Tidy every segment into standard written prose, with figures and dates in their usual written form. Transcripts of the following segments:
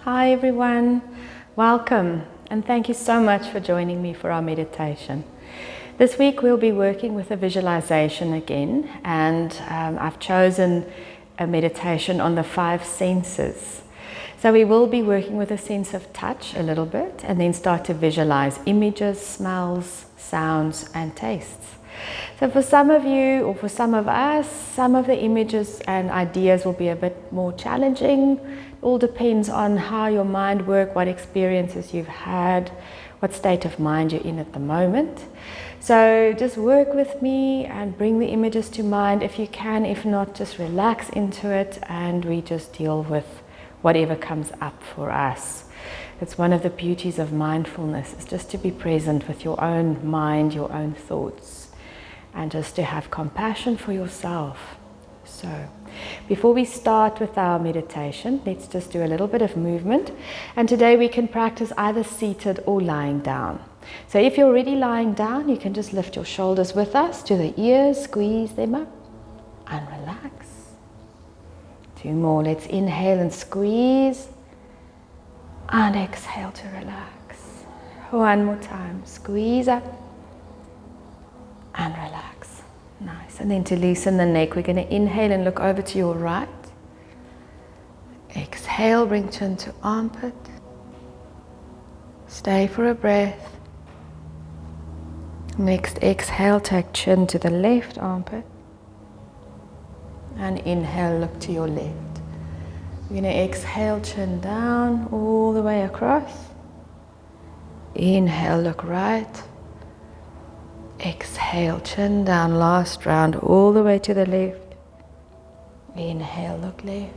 Hi everyone, welcome and thank you so much for joining me for our meditation. This week we'll be working with a visualization again, and I've chosen a meditation on the 5 senses. So we will be working with a sense of touch a little bit and then start to visualize images, smells, sounds and tastes. So for some of you or for some of us, some of the images and ideas will be a bit more challenging. It all depends on how your mind works, what experiences you've had, what state of mind you're in at the moment. So just work with me and bring the images to mind if you can. If not, just relax into it and we just deal with whatever comes up for us. It's one of the beauties of mindfulness, is just to be present with your own mind, your own thoughts, and just to have compassion for yourself. So before we start with our meditation, let's just do a little bit of movement. And today we can practice either seated or lying down. So if you're already lying down, you can just lift your shoulders with us to the ears, squeeze them up and relax. 2 more. Let's inhale and squeeze and exhale to relax. 1 more time. Squeeze up and relax. Nice. And then to loosen the neck, we're going to inhale and look over to your right. Exhale, bring chin to armpit. Stay for a breath. Next exhale, take chin to the left armpit. And inhale, look to your left. We're going to exhale, chin down all the way across. Inhale, look right. Exhale, chin down, last round, all the way to the left. Inhale, look left.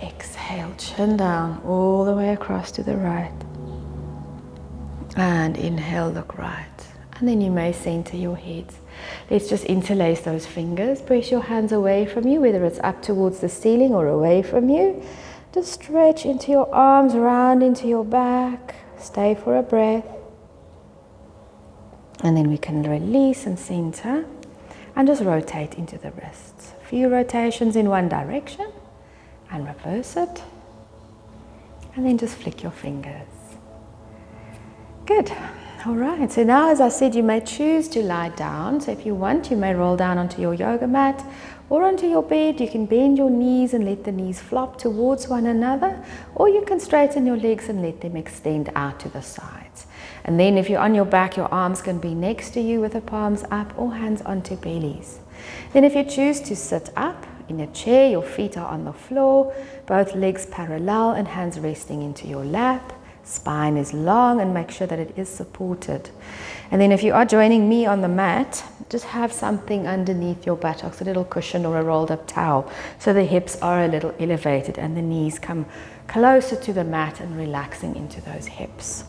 Exhale, chin down, all the way across to the right. And inhale, look right. And then you may center your head. Let's just interlace those fingers. Press your hands away from you, whether it's up towards the ceiling or away from you. Just stretch into your arms, round into your back. Stay for a breath. And then we can release and center and just rotate into the wrists. A few rotations in one direction and reverse it. And then just flick your fingers. Good. All right. So now, as I said, you may choose to lie down. So if you want, you may roll down onto your yoga mat or onto your bed. You can bend your knees and let the knees flop towards one another, or you can straighten your legs and let them extend out to the sides. And then if you're on your back, your arms can be next to you with the palms up or hands onto bellies. Then if you choose to sit up in a chair, your feet are on the floor, both legs parallel and hands resting into your lap. Spine is long and make sure that it is supported. And then if you are joining me on the mat, just have something underneath your buttocks, a little cushion or a rolled up towel, so the hips are a little elevated and the knees come closer to the mat and relaxing into those hips.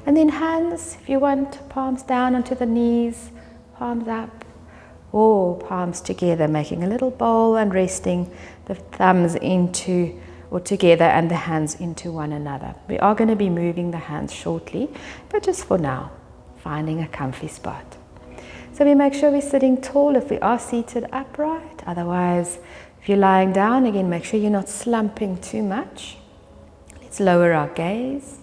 And then hands, if you want, palms down onto the knees, palms up, or palms together, making a little bowl and resting the thumbs into or together and the hands into one another. We are going to be moving the hands shortly, but just for now, finding a comfy spot. So we make sure we're sitting tall if we are seated upright. Otherwise, if you're lying down, again, make sure you're not slumping too much. Let's lower our gaze.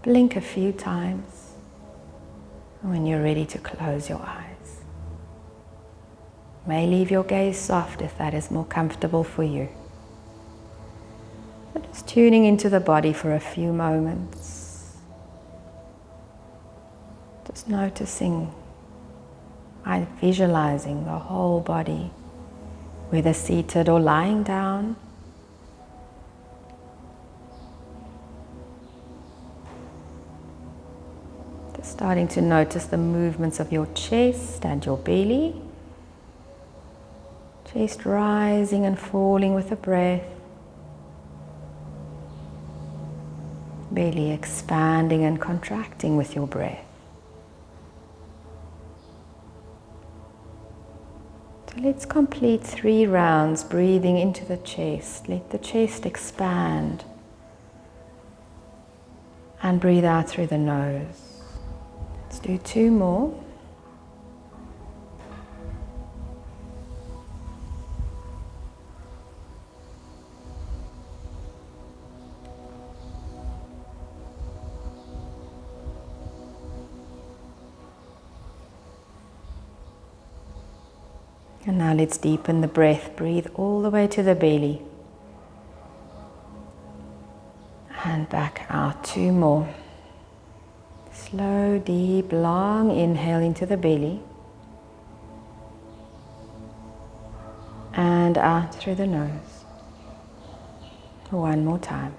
Blink a few times when you're ready to close your eyes. May leave your gaze soft if that is more comfortable for you. So just tuning into the body for a few moments. Just noticing and visualizing the whole body, whether seated or lying down. Just starting to notice the movements of your chest and your belly. Chest rising and falling with the breath. Belly expanding and contracting with your breath. So let's complete 3 rounds breathing into the chest. Let the chest expand. And breathe out through the nose. Let's do 2 more. And now let's deepen the breath. Breathe all the way to the belly. And back out. 2 more. Slow, deep, long inhale into the belly. And out through the nose. 1 more time.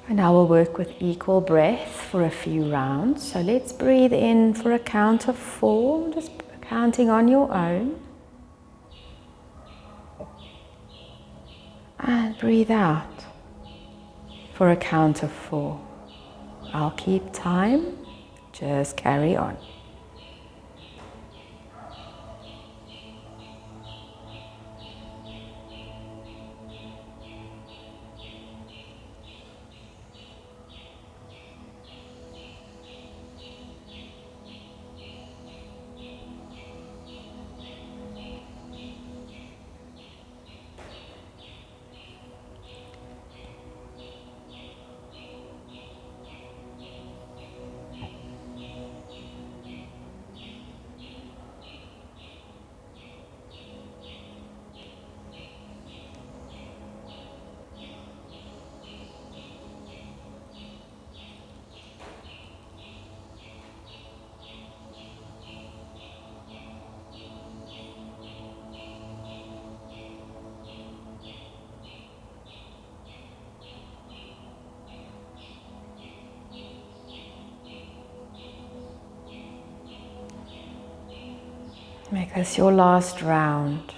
And now we'll work with equal breath for a few rounds. So let's breathe in for a count of 4, just counting on your own. And breathe out for a count of 4. I'll keep time, just carry on. Make this your last round.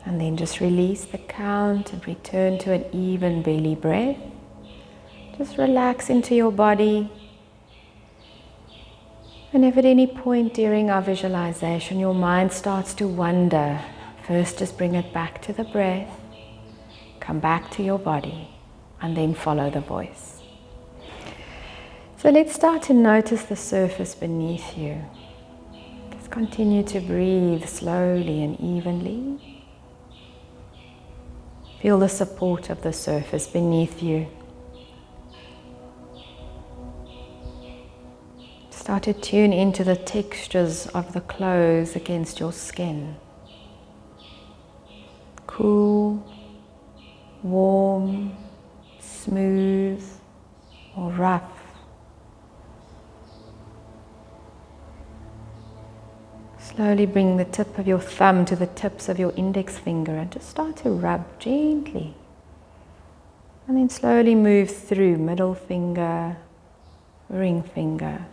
And then just release the count and return to an even belly breath. Just relax into your body. And if at any point during our visualization your mind starts to wander, first just bring it back to the breath, come back to your body, and then follow the voice. So let's start to notice the surface beneath you. Just continue to breathe slowly and evenly. Feel the support of the surface beneath you. Start to tune into the textures of the clothes against your skin. Cool, warm, smooth, or rough. Slowly bring the tip of your thumb to the tips of your index finger and just start to rub gently. And then slowly move through middle finger, ring finger,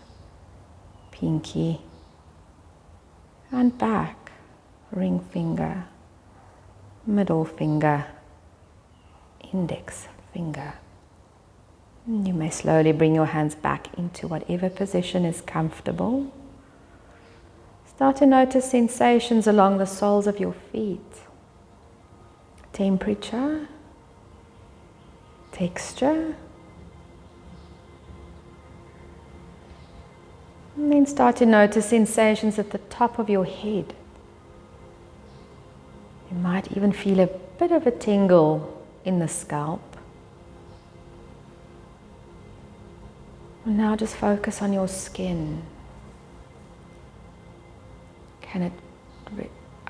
pinky, and back, ring finger, middle finger, index finger. And you may slowly bring your hands back into whatever position is comfortable. Start to notice sensations along the soles of your feet. Temperature, texture. And then start to notice sensations at the top of your head. You might even feel a bit of a tingle in the scalp. And now just focus on your skin. Can it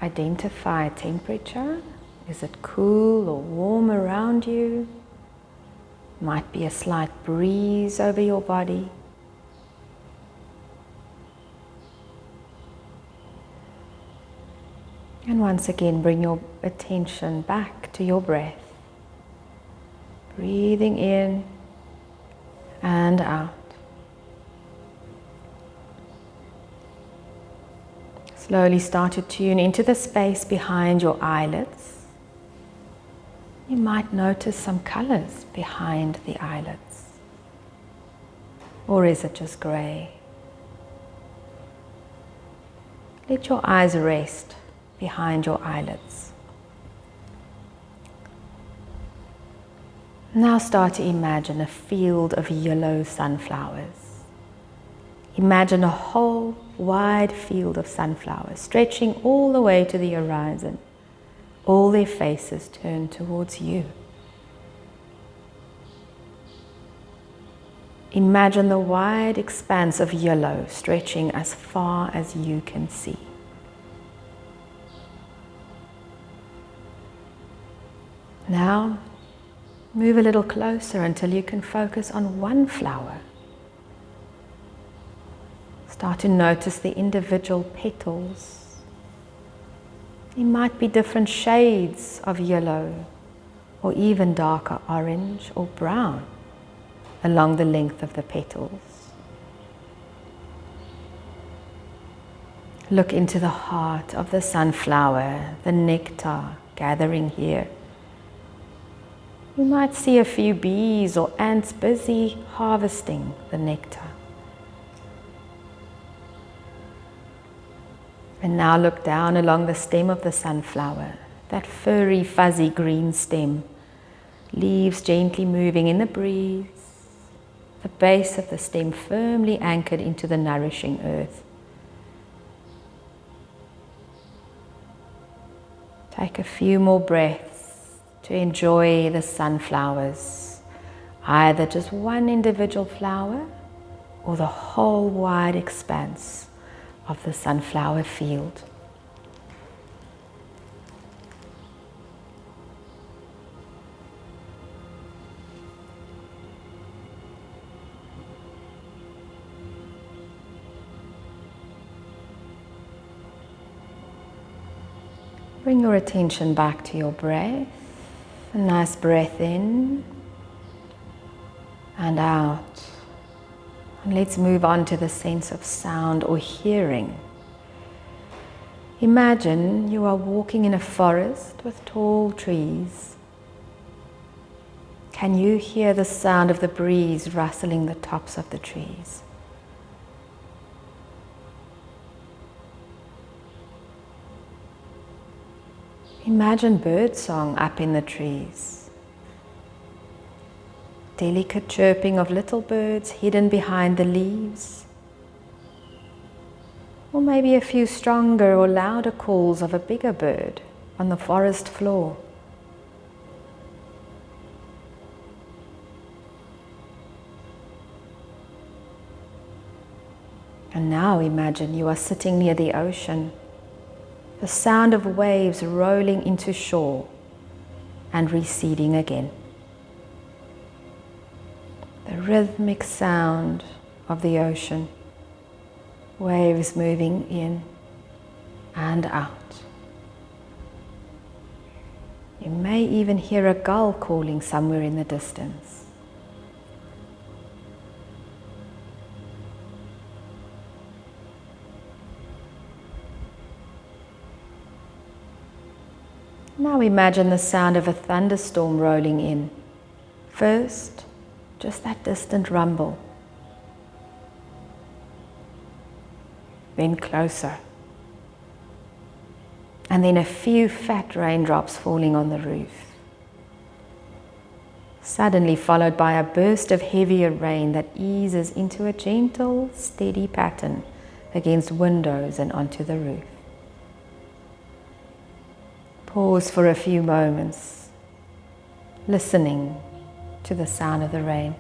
identify temperature? Is it cool or warm around you? Might be a slight breeze over your body. And once again, bring your attention back to your breath. Breathing in and out. Slowly start to tune into the space behind your eyelids. You might notice some colors behind the eyelids. Or is it just gray? Let your eyes rest behind your eyelids. Now start to imagine a field of yellow sunflowers. Imagine a whole wide field of sunflowers stretching all the way to the horizon, all their faces turned towards you. Imagine the wide expanse of yellow stretching as far as you can see. Now, move a little closer until you can focus on one flower. Start to notice the individual petals. There might be different shades of yellow, or even darker orange or brown along the length of the petals. Look into the heart of the sunflower, the nectar gathering here. You might see a few bees or ants busy harvesting the nectar. And now look down along the stem of the sunflower, that furry, fuzzy green stem, leaves gently moving in the breeze, the base of the stem firmly anchored into the nourishing earth. Take a few more breaths to enjoy the sunflowers, either just one individual flower or the whole wide expanse of the sunflower field. Bring your attention back to your breath. A nice breath in and out. And let's move on to the sense of sound or hearing. Imagine you are walking in a forest with tall trees. Can you hear the sound of the breeze rustling the tops of the trees? Imagine birdsong up in the trees. Delicate chirping of little birds hidden behind the leaves. Or maybe a few stronger or louder calls of a bigger bird on the forest floor. And now imagine you are sitting near the ocean. The sound of waves rolling into shore and receding again. The rhythmic sound of the ocean, waves moving in and out. You may even hear a gull calling somewhere in the distance. Now imagine the sound of a thunderstorm rolling in. First, just that distant rumble. Then closer. And then a few fat raindrops falling on the roof. Suddenly followed by a burst of heavier rain that eases into a gentle, steady pattern against windows and onto the roof. Pause for a few moments, listening to the sound of the rain.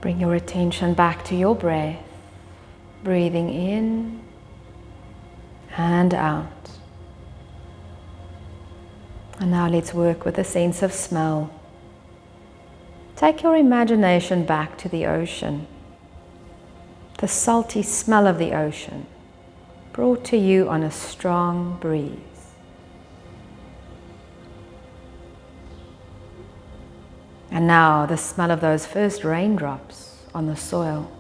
Bring your attention back to your breath, breathing in and out. And now let's work with a sense of smell. Take your imagination back to the ocean. The salty smell of the ocean, brought to you on a strong breeze. And now the smell of those first raindrops on the soil.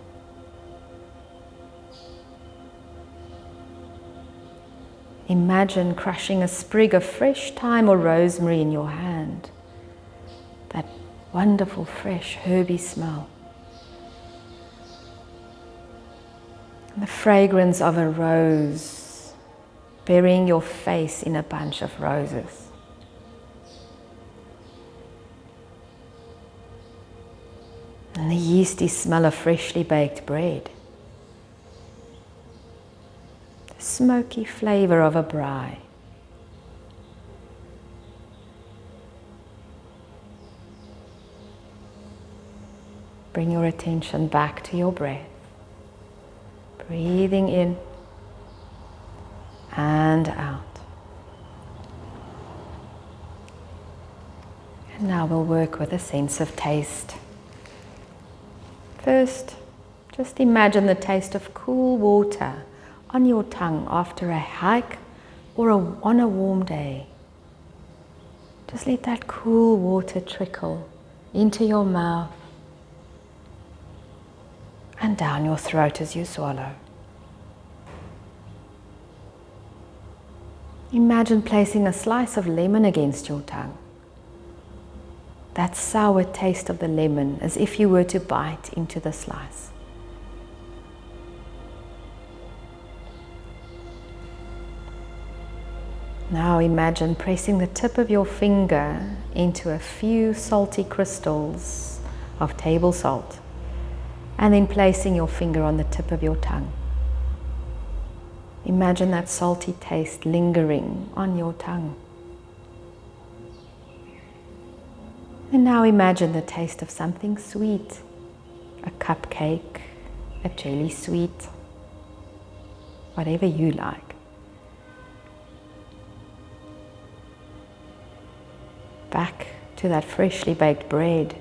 Imagine crushing a sprig of fresh thyme or rosemary in your hand. That wonderful, fresh, herby smell. And the fragrance of a rose, burying your face in a bunch of roses. And the yeasty smell of freshly baked bread. The smoky flavor of a braai. Bring your attention back to your breath. Breathing in and out. And now we'll work with a sense of taste. First, just imagine the taste of cool water on your tongue after a hike or on a warm day. Just let that cool water trickle into your mouth and down your throat as you swallow. Imagine placing a slice of lemon against your tongue. That sour taste of the lemon, as if you were to bite into the slice. Now imagine pressing the tip of your finger into a few salty crystals of table salt, and then placing your finger on the tip of your tongue. Imagine that salty taste lingering on your tongue. And now imagine the taste of something sweet, a cupcake, a jelly sweet, whatever you like. Back to that freshly baked bread.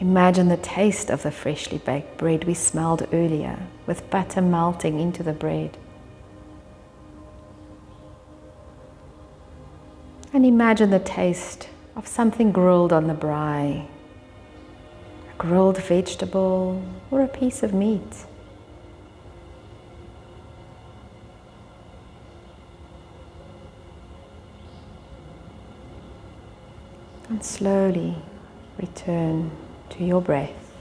Imagine the taste of the freshly baked bread we smelled earlier, with butter melting into the bread. And imagine the taste of something grilled on the braai, a grilled vegetable or a piece of meat. And slowly return to your breath.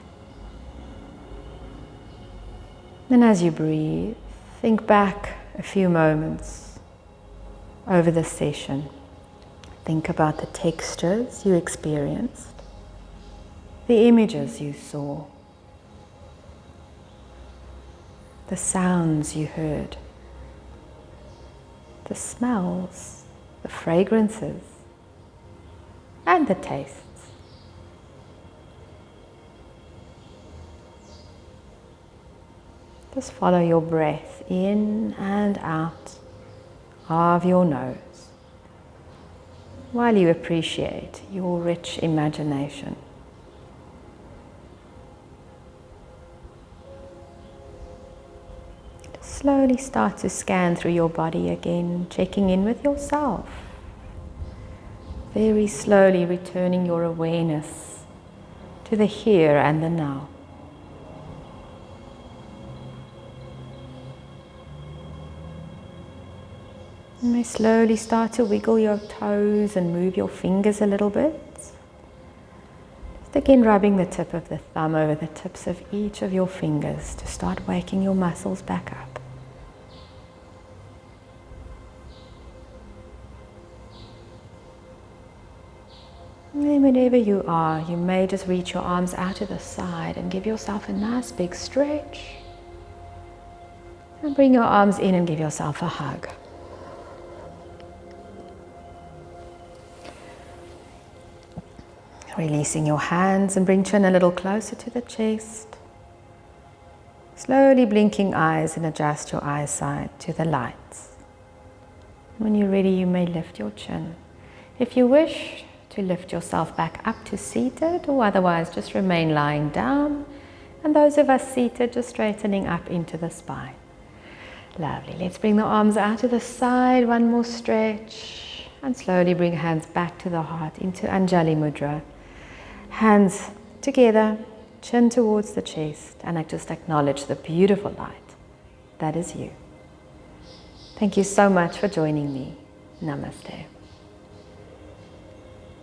And as you breathe, think back a few moments over this session. Think about the textures you experienced, the images you saw, the sounds you heard, the smells, the fragrances, and the tastes. Just follow your breath in and out of your nose, while you appreciate your rich imagination. Slowly start to scan through your body again, checking in with yourself. Very slowly returning your awareness to the here and the now. You may slowly start to wiggle your toes and move your fingers a little bit. Just again rubbing the tip of the thumb over the tips of each of your fingers to start waking your muscles back up. And then whenever you are, you may just reach your arms out to the side and give yourself a nice big stretch. And bring your arms in and give yourself a hug. Releasing your hands and bring chin a little closer to the chest. Slowly blinking eyes and adjust your eyesight to the lights. When you're ready, you may lift your chin. If you wish to lift yourself back up to seated, or otherwise just remain lying down. And those of us seated, just straightening up into the spine. Lovely. Let's bring the arms out to the side. One more stretch. And slowly bring hands back to the heart into Anjali Mudra. Hands together, chin towards the chest, and I just acknowledge the beautiful light that is you. Thank you so much for joining me. Namaste.